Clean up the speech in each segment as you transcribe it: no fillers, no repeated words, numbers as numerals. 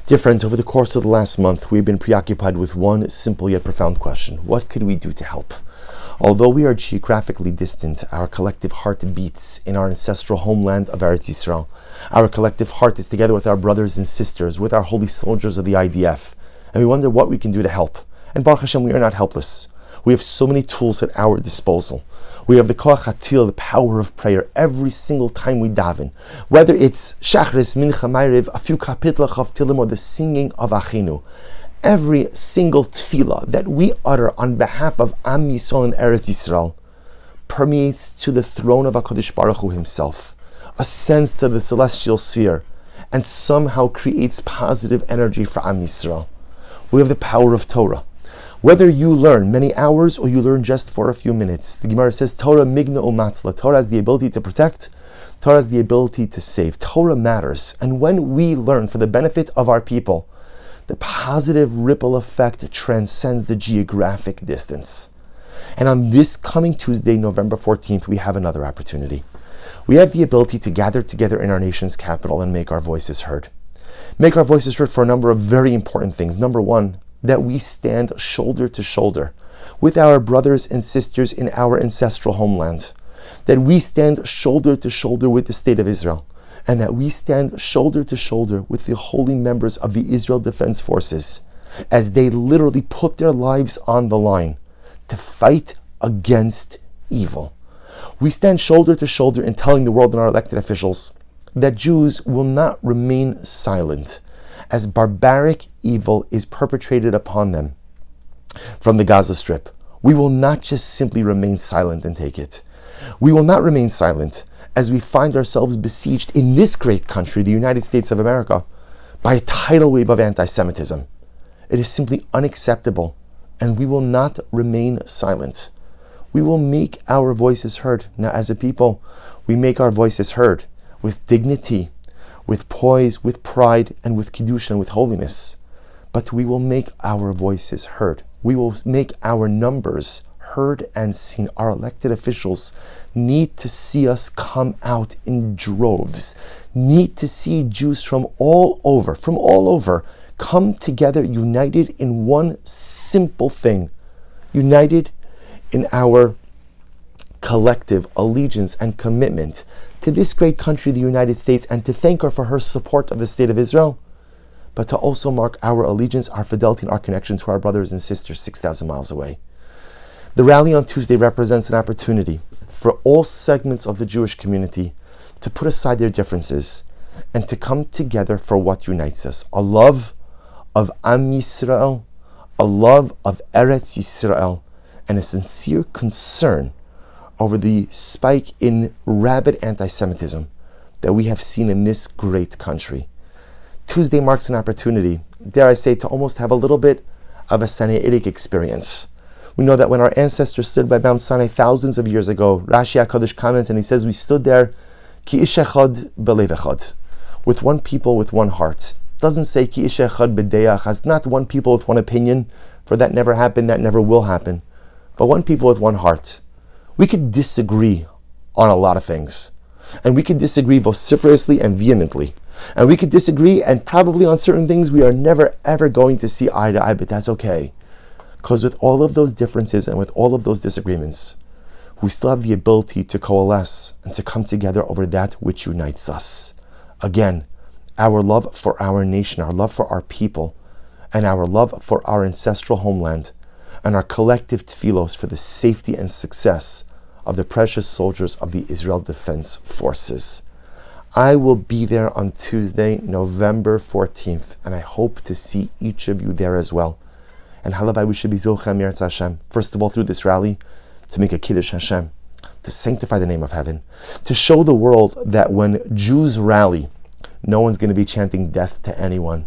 Dear friends, over the course of the last month, we've been preoccupied with one simple yet profound question. What could we do to help? Although we are geographically distant, our collective heart beats in our ancestral homeland of Eretz Yisrael. Our collective heart is together with our brothers and sisters, with our holy soldiers of the IDF. And we wonder what we can do to help. And Baruch Hashem, we are not helpless. We have so many tools at our disposal. We have the koach hatil, the power of prayer, every single time we daven. Whether it's Shachris, Mincha, Ma'ariv, a few kapitlach of Tilim, or the singing of Achinu. Every single tefillah that we utter on behalf of Am Yisrael and Eretz Yisrael permeates to the throne of HaKadosh Baruch Hu himself, ascends to the celestial sphere, and somehow creates positive energy for Am Yisrael. We have the power of Torah. Whether you learn many hours or you learn just for a few minutes, the Gemara says, Torah migna umatzla. Torah has the ability to protect. Torah has the ability to save. Torah matters. And when we learn for the benefit of our people, the positive ripple effect transcends the geographic distance. And on this coming Tuesday, November 14th, we have another opportunity. We have the ability to gather together in our nation's capital and make our voices heard. Make our voices heard for a number of very important things. Number one, that we stand shoulder to shoulder with our brothers and sisters in our ancestral homeland. That we stand shoulder to shoulder with the state of Israel. And that we stand shoulder to shoulder with the holy members of the Israel Defense Forces as they literally put their lives on the line to fight against evil. We stand shoulder to shoulder in telling the world and our elected officials that Jews will not remain silent as barbaric evil is perpetrated upon them from the Gaza Strip. We will not just simply remain silent and take it. We will not remain silent as we find ourselves besieged in this great country, the United States of America, by a tidal wave of anti-Semitism. It is simply unacceptable, and we will not remain silent. We will make our voices heard. Now, as a people, we make our voices heard with dignity, with poise, with pride, and with kiddush and with holiness. But we will make our voices heard. We will make our numbers heard and seen. Our elected officials need to see us come out in droves, need to see Jews from all over, come together united in one simple thing, united in our collective allegiance and commitment to this great country, the United States, and to thank her for her support of the state of Israel, but to also mark our allegiance, our fidelity, and our connection to our brothers and sisters 6,000 miles away. The rally on Tuesday represents an opportunity for all segments of the Jewish community to put aside their differences and to come together for what unites us: a love of Am Yisrael, a love of Eretz Yisrael, and a sincere concern over the spike in rabid anti-Semitism that we have seen in this great country. Tuesday marks an opportunity, dare I say, to almost have a little bit of a Sinaitic experience. We know that when our ancestors stood by Mount Sinai thousands of years ago, Rashi HaKadosh comments and he says, we stood there ki ish echad belev echad, with one people, with one heart. Doesn't say ki ish echad b'deach, as not one people with one opinion, for that never happened, that never will happen, but one people with one heart. We could disagree on a lot of things, and we could disagree vociferously and vehemently, and we could disagree, and probably on certain things we are never ever going to see eye to eye, but that's okay, because with all of those differences and with all of those disagreements, we still have the ability to coalesce and to come together over that which unites us. Again, our love for our nation, our love for our people, and our love for our ancestral homeland, and our collective tefillos for the safety and success of the precious soldiers of the Israel Defense Forces. I will be there on Tuesday, November 14th, and I hope to see each of you there as well. And halabai, we should be Zochem Yeretz Hashem, first of all through this rally, to make a Kiddush Hashem, to sanctify the name of heaven, to show the world that when Jews rally, no one's going to be chanting death to anyone,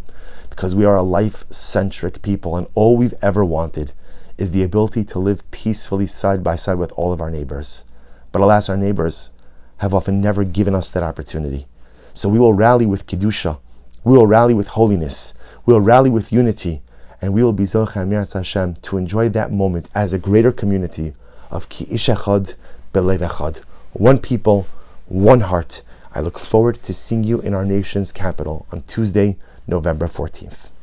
because we are a life-centric people, and all we've ever wanted is the ability to live peacefully side by side with all of our neighbors. But alas, our neighbors have often never given us that opportunity. So we will rally with Kedusha, we will rally with holiness, we will rally with unity, and we will be Zochem Yeretz Hashem to enjoy that moment as a greater community of Ki Ish Echad Belev Echad, one people, one heart. I look forward to seeing you in our nation's capital on Tuesday, November 14th.